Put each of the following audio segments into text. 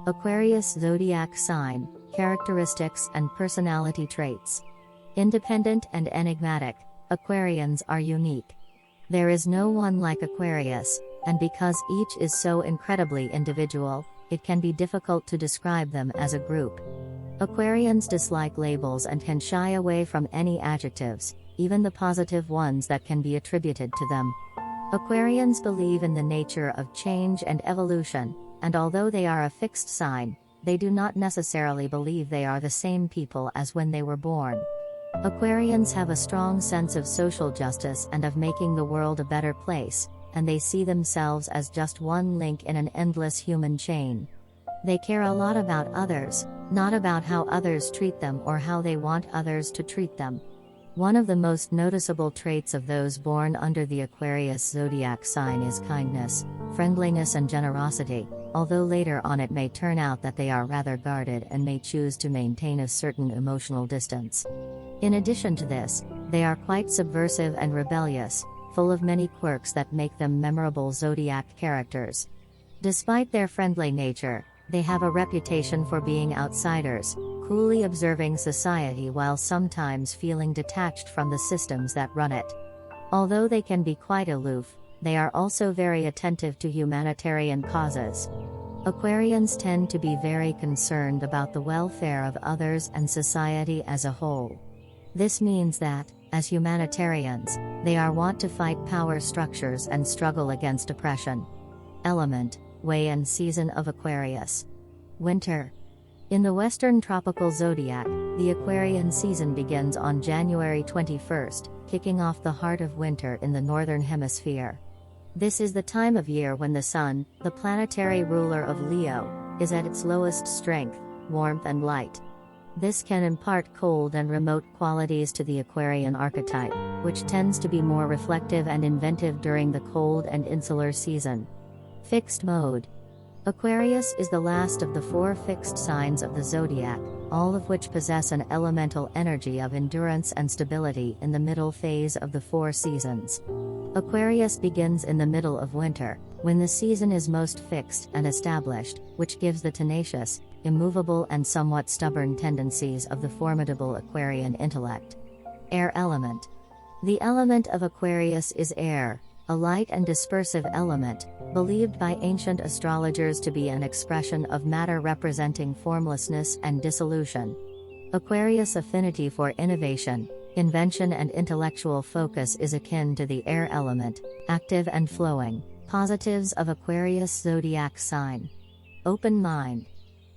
Aquarius zodiac sign, characteristics and personality traits. Independent and enigmatic, Aquarians are unique. There is no one like Aquarius, and because each is so incredibly individual, it can be difficult to describe them as a group. Aquarians dislike labels and can shy away from any adjectives, even the positive ones that can be attributed to them. Aquarians believe in the nature of change and evolution, and although they are a fixed sign, they do not necessarily believe they are the same people as when they were born. Aquarians have a strong sense of social justice and of making the world a better place, and they see themselves as just one link in an endless human chain. They care a lot about others, not about how others treat them or how they want others to treat them. One of the most noticeable traits of those born under the Aquarius zodiac sign is kindness, friendliness and generosity, although later on it may turn out that they are rather guarded and may choose to maintain a certain emotional distance. In addition to this, they are quite subversive and rebellious, full of many quirks that make them memorable zodiac characters. Despite their friendly nature, they have a reputation for being outsiders, coolly observing society while sometimes feeling detached from the systems that run it. Although they can be quite aloof, they are also very attentive to humanitarian causes. Aquarians tend to be very concerned about the welfare of others and society as a whole. This means that, as humanitarians, they are wont to fight power structures and struggle against oppression. Element, way and season of Aquarius. Winter. In the Western tropical zodiac, the Aquarian season begins on January 21st, kicking off the heart of winter in the Northern Hemisphere. This is the time of year when the Sun, the planetary ruler of Leo, is at its lowest strength, warmth and light. This can impart cold and remote qualities to the Aquarian archetype, which tends to be more reflective and inventive during the cold and insular season. Fixed mode. Aquarius is the last of the 4 fixed signs of the zodiac, all of which possess an elemental energy of endurance and stability in the middle phase of the 4 seasons. Aquarius begins in the middle of winter, when the season is most fixed and established, which gives the tenacious, immovable and somewhat stubborn tendencies of the formidable Aquarian intellect. Air element. The element of Aquarius is air, a light and dispersive element, believed by ancient astrologers to be an expression of matter representing formlessness and dissolution. Aquarius' affinity for innovation, invention and intellectual focus is akin to the air element, active and flowing. Positives of Aquarius zodiac sign. Open mind.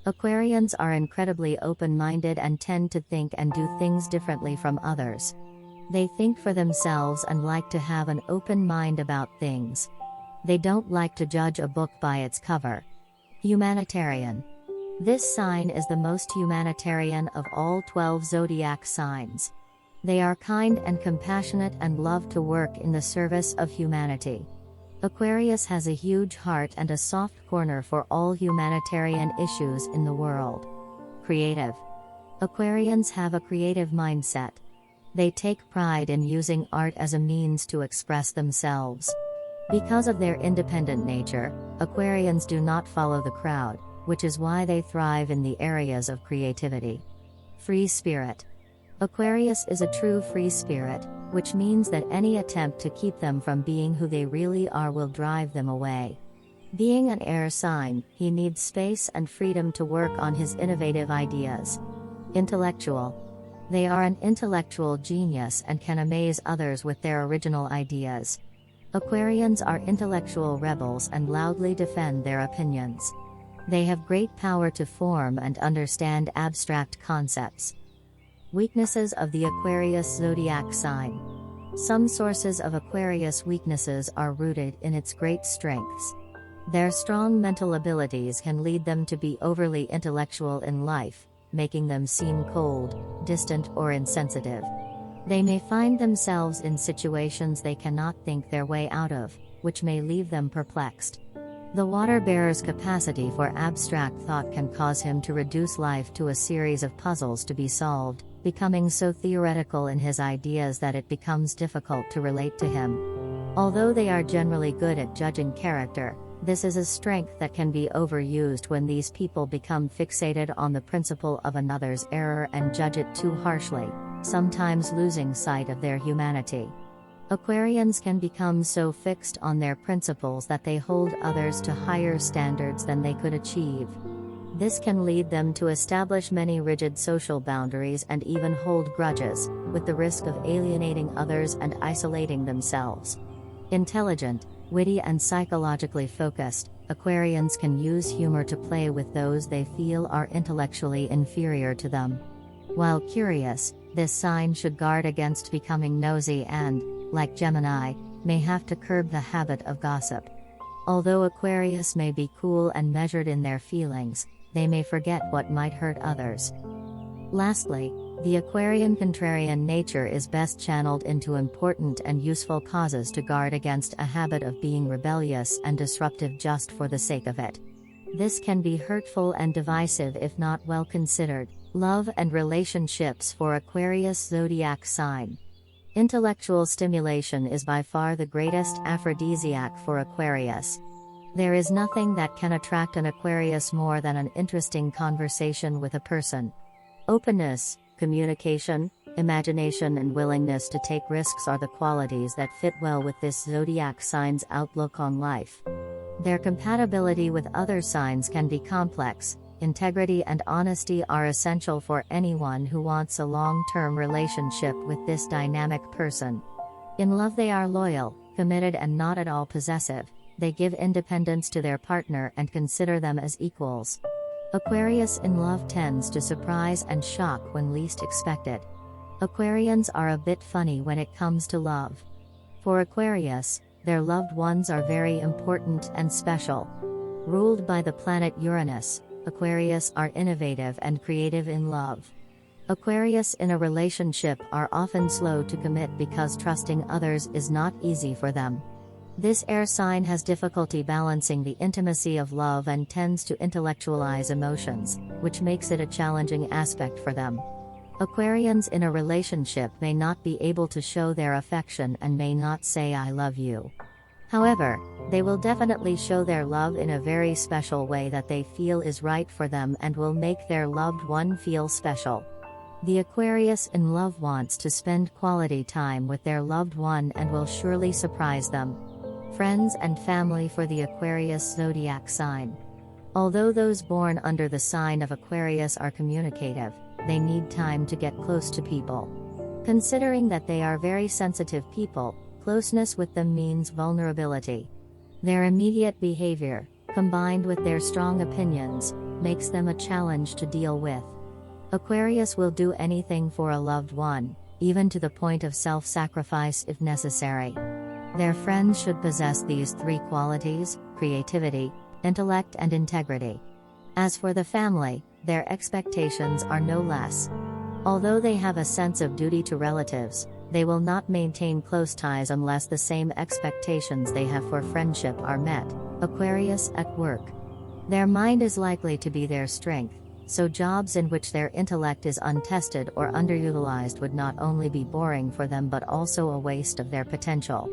Aquarians are incredibly open-minded and tend to think and do things differently from others. They think for themselves and like to have an open mind about things. They don't like to judge a book by its cover. Humanitarian. This sign is the most humanitarian of all 12 zodiac signs. They are kind and compassionate and love to work in the service of humanity. Aquarius has a huge heart and a soft corner for all humanitarian issues in the world. Creative. Aquarians have a creative mindset. They take pride in using art as a means to express themselves. Because of their independent nature, Aquarians do not follow the crowd, which is why they thrive in the areas of creativity. Free spirit. Aquarius is a true free spirit, which means that any attempt to keep them from being who they really are will drive them away. Being an air sign, he needs space and freedom to work on his innovative ideas. Intellectual. They are an intellectual genius and can amaze others with their original ideas. Aquarians are intellectual rebels and loudly defend their opinions. They have great power to form and understand abstract concepts. Weaknesses of the Aquarius zodiac sign. Some sources of Aquarius weaknesses are rooted in its great strengths. Their strong mental abilities can lead them to be overly intellectual in life, making them seem cold, distant or insensitive. They may find themselves in situations they cannot think their way out of, which may leave them perplexed. The water bearer's capacity for abstract thought can cause him to reduce life to a series of puzzles to be solved, becoming so theoretical in his ideas that it becomes difficult to relate to him. Although they are generally good at judging character, This is a strength that can be overused when these people become fixated on the principle of another's error and judge it too harshly, sometimes losing sight of their humanity. Aquarians can become so fixed on their principles that they hold others to higher standards than they could achieve. This can lead them to establish many rigid social boundaries and even hold grudges, with the risk of alienating others and isolating themselves. Intelligent, witty and psychologically focused, Aquarians can use humor to play with those they feel are intellectually inferior to them. While curious, this sign should guard against becoming nosy and, like Gemini, may have to curb the habit of gossip. Although Aquarius may be cool and measured in their feelings, they may forget what might hurt others. Lastly, the Aquarian contrarian nature is best channeled into important and useful causes to guard against a habit of being rebellious and disruptive just for the sake of it. This can be hurtful and divisive if not well considered. Love and relationships for Aquarius zodiac sign. Intellectual stimulation is by far the greatest aphrodisiac for Aquarius. There is nothing that can attract an Aquarius more than an interesting conversation with a person. Openness, communication, imagination and willingness to take risks are the qualities that fit well with this zodiac sign's outlook on life. Their compatibility with other signs can be complex. Integrity and honesty are essential for anyone who wants a long-term relationship with this dynamic person. In love they are loyal, committed and not at all possessive. They give independence to their partner and consider them as equals. Aquarius in love tends to surprise and shock when least expected. Aquarians are a bit funny when it comes to love. For Aquarius, their loved ones are very important and special. Ruled by the planet Uranus, Aquarius are innovative and creative in love. Aquarius in a relationship are often slow to commit because trusting others is not easy for them. This air sign has difficulty balancing the intimacy of love and tends to intellectualize emotions, which makes it a challenging aspect for them. Aquarians in a relationship may not be able to show their affection and may not say "I love you." However, they will definitely show their love in a very special way that they feel is right for them and will make their loved one feel special. The Aquarius in love wants to spend quality time with their loved one and will surely surprise them. Friends and family for the Aquarius zodiac sign. Although those born under the sign of Aquarius are communicative, they need time to get close to people. Considering that they are very sensitive people, closeness with them means vulnerability. Their immediate behavior, combined with their strong opinions, makes them a challenge to deal with. Aquarius will do anything for a loved one, even to the point of self-sacrifice if necessary. Their friends should possess these three qualities: creativity, intellect and integrity. As for the family, their expectations are no less. Although they have a sense of duty to relatives, they will not maintain close ties unless the same expectations they have for friendship are met. Aquarius at work. Their mind is likely to be their strength, so jobs in which their intellect is untested or underutilized would not only be boring for them but also a waste of their potential.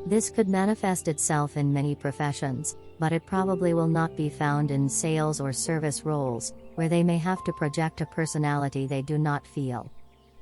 This could manifest itself in many professions, but it probably will not be found in sales or service roles, where they may have to project a personality they do not feel.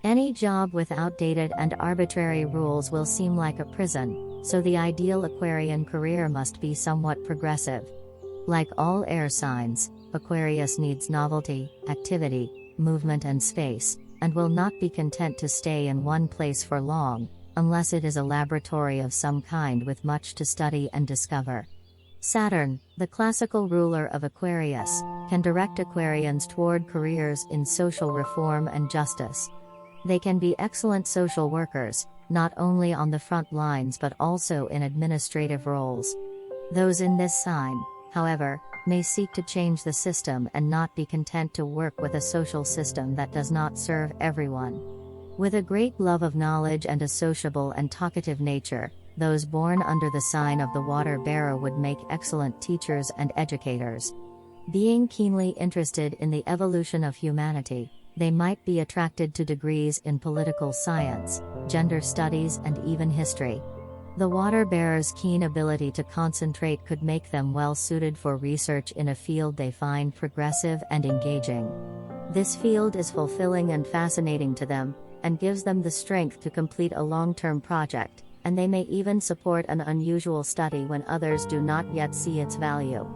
Any job with outdated and arbitrary rules will seem like a prison, so the ideal Aquarian career must be somewhat progressive. Like all air signs, Aquarius needs novelty, activity, movement and space, and will not be content to stay in one place for long, unless it is a laboratory of some kind with much to study and discover. Saturn, the classical ruler of Aquarius, can direct Aquarians toward careers in social reform and justice. They can be excellent social workers, not only on the front lines but also in administrative roles. Those in this sign, however, may seek to change the system and not be content to work with a social system that does not serve everyone. With a great love of knowledge and a sociable and talkative nature, those born under the sign of the water bearer would make excellent teachers and educators. Being keenly interested in the evolution of humanity, they might be attracted to degrees in political science, gender studies and even history. The water bearers' keen ability to concentrate could make them well suited for research in a field they find progressive and engaging. This field is fulfilling and fascinating to them, and gives them the strength to complete a long-term project, and they may even support an unusual study when others do not yet see its value.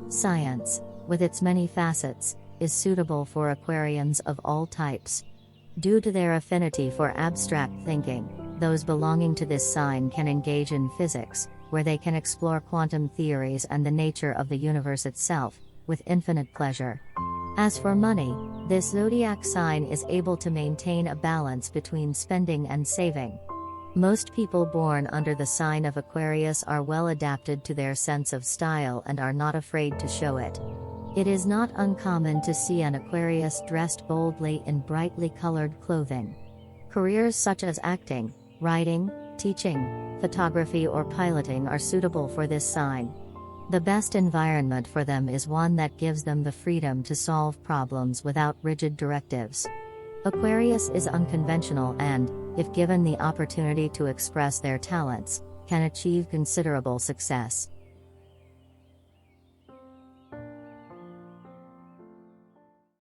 Science, with its many facets, is suitable for Aquarians of all types. Due to their affinity for abstract thinking, those belonging to this sign can engage in physics, where they can explore quantum theories and the nature of the universe itself, with infinite pleasure. As for money, this zodiac sign is able to maintain a balance between spending and saving. Most people born under the sign of Aquarius are well adapted to their sense of style and are not afraid to show it. It is not uncommon to see an Aquarius dressed boldly in brightly colored clothing. Careers such as acting, writing, teaching, photography or piloting are suitable for this sign. The best environment for them is one that gives them the freedom to solve problems without rigid directives. Aquarius is unconventional and, if given the opportunity to express their talents, can achieve considerable success.